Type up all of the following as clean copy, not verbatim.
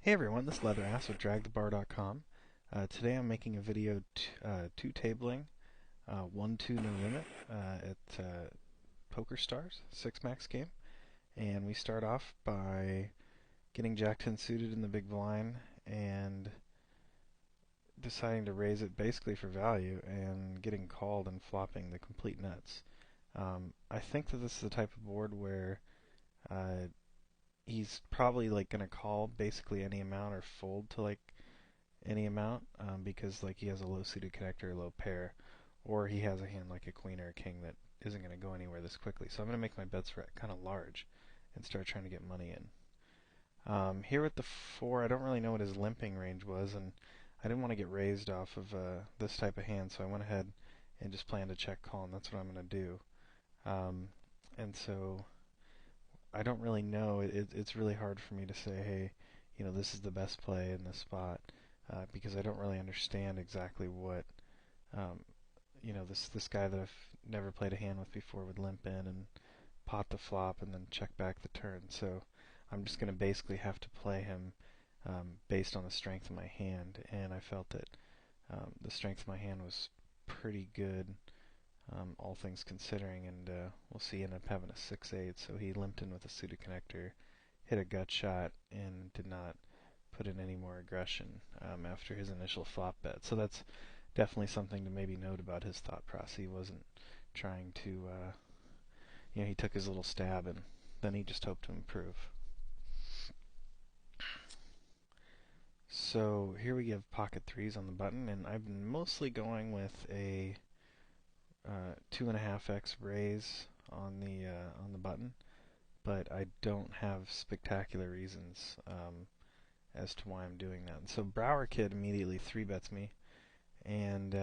Hey everyone, this is Leatherass with dragthebar.com. Today I'm making a video two tabling 1-2 no limit at Poker Stars 6 max game, and we start off by getting Jack 10 suited in the big blind and deciding to raise it basically for value and getting called and flopping the complete nuts. I think that this is the type of board where uh, he's probably like gonna call basically any amount or fold to like any amount because like he has a low suited connector, a low pair, or he has a hand like a queen or a king that isn't going to go anywhere this quickly. So I'm going to make my bets kind of large and start trying to get money in. Here with the 4, I don't really know what his limping range was, and I didn't want to get raised off of this type of hand, so I went ahead and just planned to check call, and that's what I'm going to do. Um, and so I don't really know. It's really hard for me to say, hey, this is the best play in this spot because I don't really understand exactly what this guy that I've never played a hand with before would limp in and pot the flop and then check back the turn. So I'm just going to basically have to play him based on the strength of my hand, and I felt that the strength of my hand was pretty good, all things considering, and we'll see. He ended up having a 6-8, so he limped in with a suited connector, hit a gut shot, and did not put in any more aggression after his initial flop bet. So that's definitely something to maybe note about his thought process. He wasn't trying to, he took his little stab and then he just hoped to improve. So here we have pocket threes on the button, and I've been mostly going with a 2.5x raise on the button, but I don't have spectacular reasons as to why I'm doing that. And so Brower Kid immediately 3-bets me, and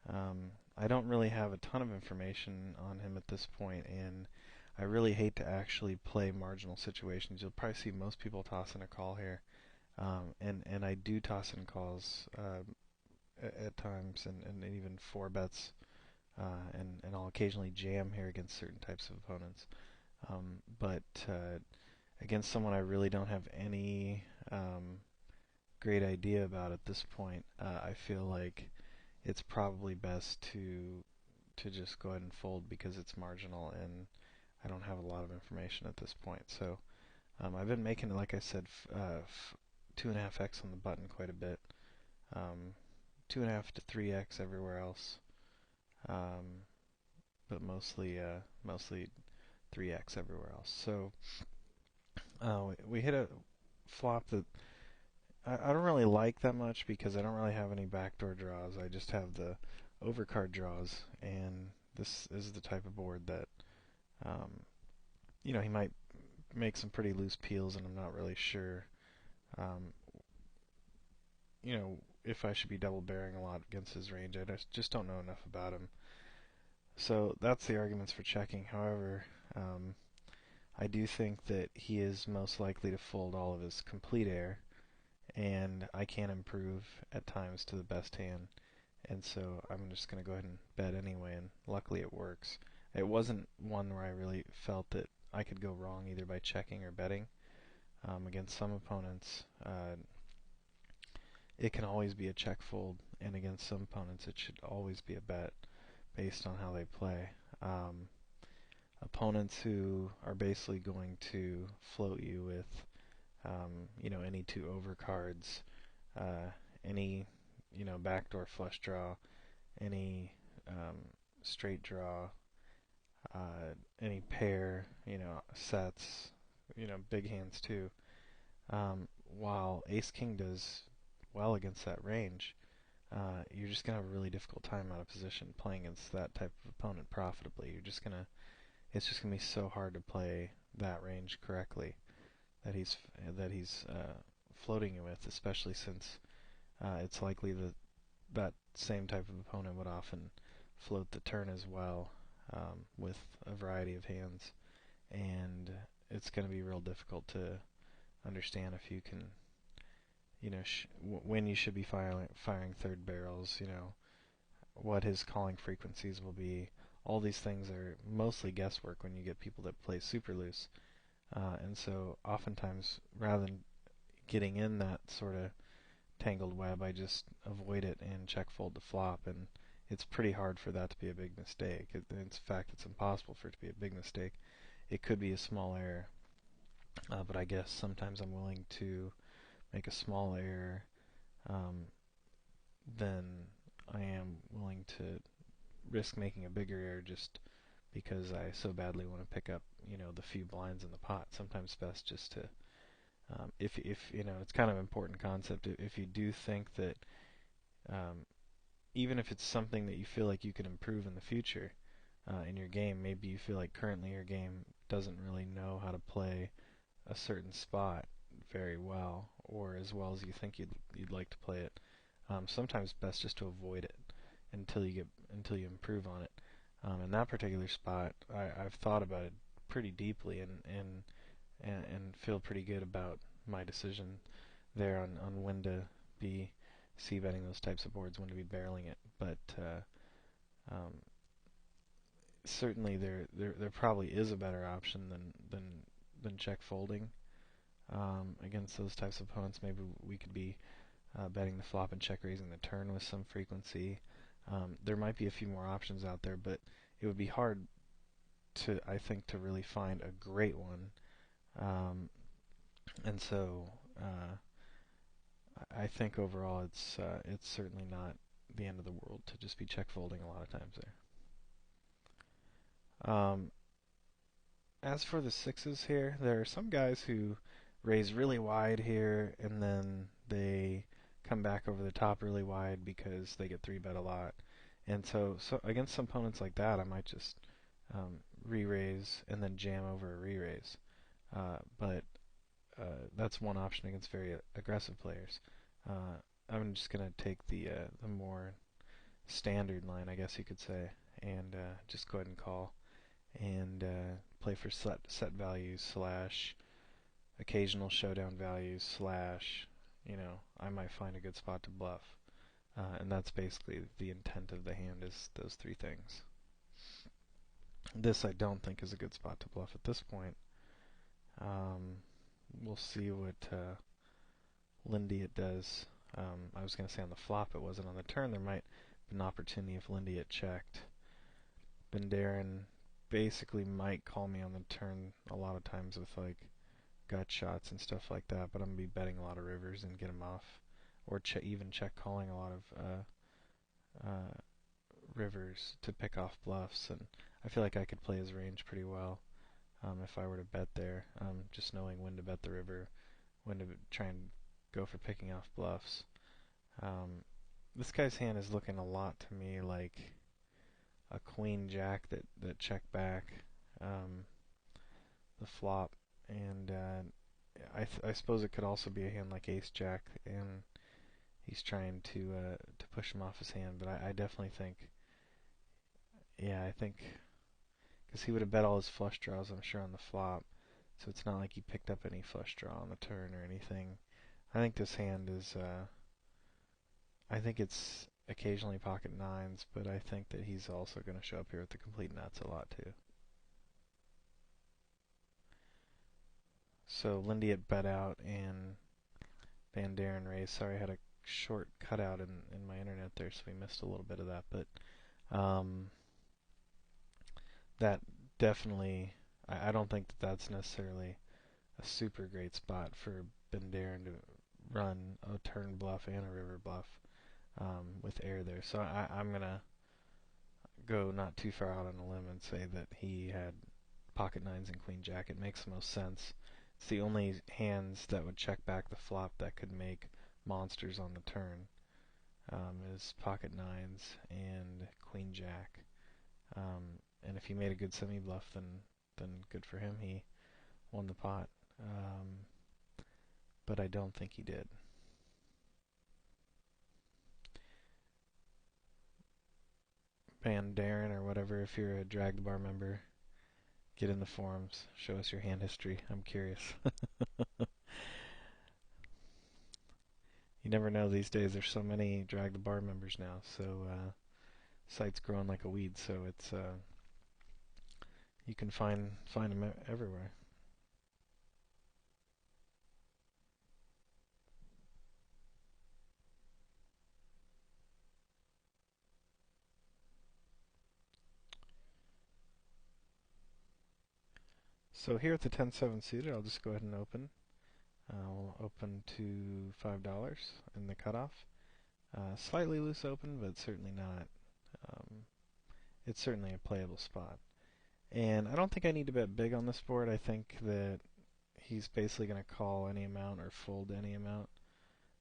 I don't really have a ton of information on him at this point, and I really hate to actually play marginal situations. You'll probably see most people toss in a call here, and I do toss in calls at times, and even 4-bets, and I'll occasionally jam here against certain types of opponents. But against someone I really don't have any great idea about at this point, I feel like it's probably best to just go ahead and fold because it's marginal and I don't have a lot of information at this point. So I've been making, like I said, 2.5x on the button quite a bit, 2.5 to 3x everywhere else, but mostly 3x everywhere else. So we hit a flop that I don't really like that much because I don't really have any backdoor draws. I just have the overcard draws, and this is the type of board that, um, he might make some pretty loose peels, and I'm not really sure, um, if I should be double barreling a lot against his range. I just don't know enough about him. So that's the arguments for checking. However, I do think that he is most likely to fold all of his complete air, and I can improve at times to the best hand, and so I'm just going to go ahead and bet anyway, and luckily it works. It wasn't one where I really felt that I could go wrong either by checking or betting. Against some opponents, it can always be a check fold, and against some opponents it should always be a bet based on how they play. Opponents who are basically going to float you with any two overcards, any backdoor flush draw, any straight draw, any pair, sets, big hands too. While Ace King does well against that range, you're just gonna have a really difficult time out of position playing against that type of opponent profitably. It's just gonna be so hard to play that range correctly that he's floating you with, especially since it's likely that that same type of opponent would often float the turn as well, with a variety of hands, and it's going to be real difficult to understand if you can, when you should be firing third barrels, what his calling frequencies will be. All these things are mostly guesswork when you get people that play super loose. And so oftentimes, rather than getting in that sort of tangled web, I just avoid it and check fold the flop, and it's pretty hard for that to be a big mistake. In fact, it's impossible for it to be a big mistake. It could be a small error, but I guess sometimes I'm willing to make a small error um, than I am willing to risk making a bigger error just because I so badly want to pick up, the few blinds in the pot. Sometimes it's best just to, if it's kind of an important concept. If you do think that, um, even if it's something that you feel like you can improve in the future in your game, maybe you feel like currently your game doesn't really know how to play a certain spot very well, or as well as you think you'd like to play it. Sometimes it's best just to avoid it until you improve on it. In that particular spot, I've thought about it pretty deeply and feel pretty good about my decision there on when to be c-betting those types of boards, when to be barreling it. But um, certainly there probably is a better option than check folding against those types of opponents. Maybe we could be betting the flop and check raising the turn with some frequency. There might be a few more options out there, but it would be hard I think, to really find a great one. And so I think overall it's certainly not the end of the world to just be check folding a lot of times there. As for the sixes here, there are some guys who raise really wide here and then they come back over the top really wide because they get 3-bet a lot. And so against some opponents like that, I might just re-raise and then jam over a re-raise. But that's one option against very aggressive players. I'm just going to take the more standard line, I guess you could say, and just go ahead and call and play for set values slash occasional showdown values slash, I might find a good spot to bluff. And that's basically the intent of the hand, is those three things. This I don't think is a good spot to bluff at this point. We'll see what Lindy does. I was going to say on the flop it wasn't. On the turn there might be an opportunity if Lindy had checked. Benderin basically might call me on the turn a lot of times with like gut shots and stuff like that, but I'm going to be betting a lot of rivers and get him off, or even check calling a lot of rivers to pick off bluffs, and I feel like I could play his range pretty well if I were to bet there, just knowing when to bet the river, when to try and go for picking off bluffs. This guy's hand is looking a lot to me like a queen jack that checked back the flop, and I suppose it could also be a hand like ace jack, and he's trying to push him off his hand. But I definitely think, yeah, I think because he would have bet all his flush draws, I'm sure, on the flop, so it's not like he picked up any flush draw on the turn or anything. I think this hand is, I think it's occasionally pocket nines, but I think that he's also going to show up here with the complete nuts a lot too. So Lindy had bet out and Van Daren raised. Sorry, I had a short cutout in my internet there, so we missed a little bit of that. But that definitely, I don't think that that's necessarily a super great spot for Van Daren to run a turn bluff and a river bluff with air there. So I'm going to go not too far out on a limb and say that he had pocket nines and queen jack. It makes the most sense. It's the only hands that would check back the flop that could make monsters on the turn, is pocket nines and queen jack. And if he made a good semi bluff, then good for him. He won the pot. But I don't think he did. Van Daren or whatever, if you're a Drag the Bar member, get in the forums. Show us your hand history. I'm curious. You never know these days. There's so many Drag the Bar members now. So site's growing like a weed. So it's you can find them everywhere. So here at the 10-7 suited, I'll just go ahead and open. I'll open to $5 in the cutoff. Slightly loose open, but certainly not. Um, it's certainly a playable spot. And I don't think I need to bet big on this board. I think that he's basically going to call any amount or fold any amount.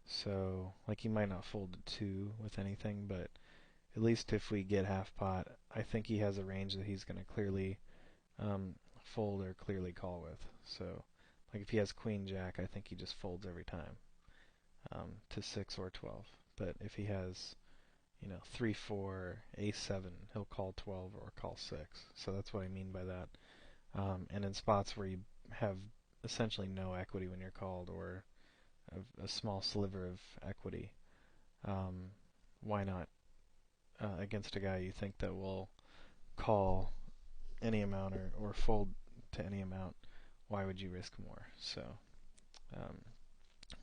So, like, he might not fold to 2 with anything, but at least if we get half pot, I think he has a range that he's going to clearly fold or clearly call with. So, like, if he has Queen Jack, I think he just folds every time to 6 or 12. But if he has, 3 4 Ace 7, he'll call 12 or call 6. So that's what I mean by that. And in spots where you have essentially no equity when you're called, or a small sliver of equity, why not against a guy you think that will call any amount or fold to any amount? Why would you risk more? So, um,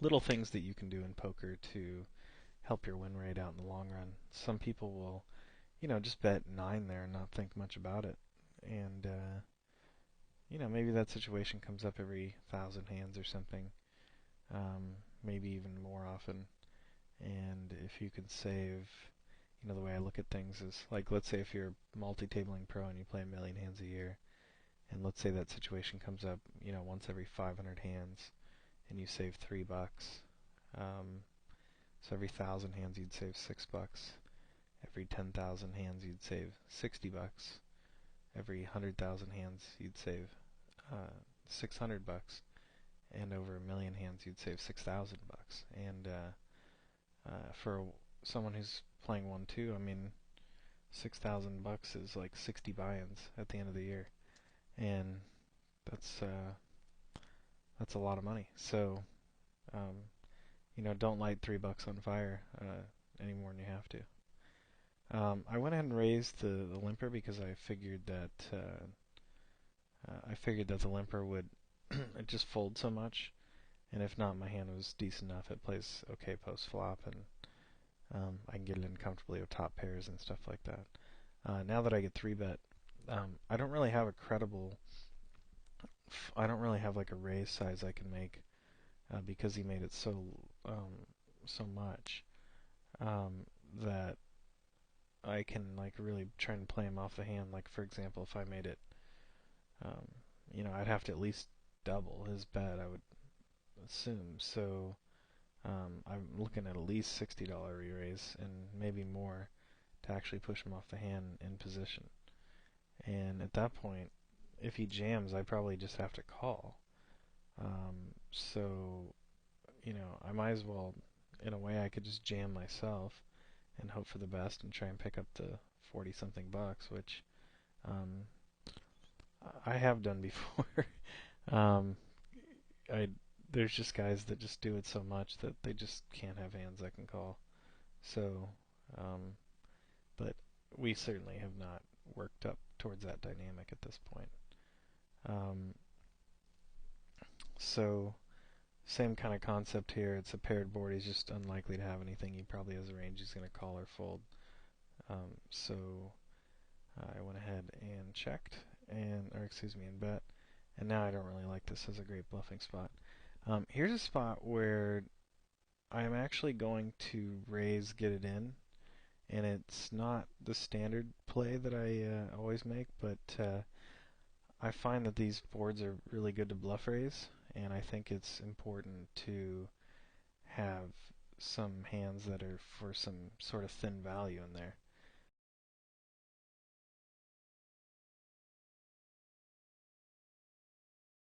little things that you can do in poker to help your win rate out in the long run. Some people will, just bet 9 there and not think much about it. And, maybe that situation comes up every 1,000 hands or something, maybe even more often. And if you can save, the way I look at things is, like, let's say if you're a multi-tabling pro and you play 1,000,000 hands a year, and let's say that situation comes up, once every 500 hands, and you save $3. So every 1,000 hands you'd save $6. Every 10,000 hands you'd save $60. Every 100,000 hands you'd save $600. And over 1,000,000 hands you'd save $6,000. And for someone who's playing 1-2, I mean, $6,000 is like 60 buy-ins at the end of the year, and that's a lot of money. So, don't light $3 on fire any more than you have to. I went ahead and raised the limper because I figured that the limper would just fold so much, and if not, my hand was decent enough. It plays okay post flop, and I can get it in comfortably with top pairs and stuff like that. Now that I get 3-bet, I don't really have I don't really have like a raise size I can make because he made it so much that I can like really try and play him off the hand. Like, for example, if I made it, I'd have to at least double his bet, I would assume. So I'm looking at least $60 re-raise and maybe more to actually push him off the hand in position. And at that point, if he jams, I probably just have to call. So, I might as well, in a way, I could just jam myself and hope for the best and try and pick up the 40-something bucks, which I have done before. um, there's just guys that just do it so much that they just can't have hands I can call. So, but we certainly have not worked up towards that dynamic at this point. So, same kind of concept here. It's a paired board. He's just unlikely to have anything. He probably has a range he's going to call or fold. So I went ahead and checked, and bet. And now I don't really like this as a great bluffing spot. Here's a spot where I'm actually going to raise, get it in, and it's not the standard play that I always make, but I find that these boards are really good to bluff raise, and I think it's important to have some hands that are for some sort of thin value in there.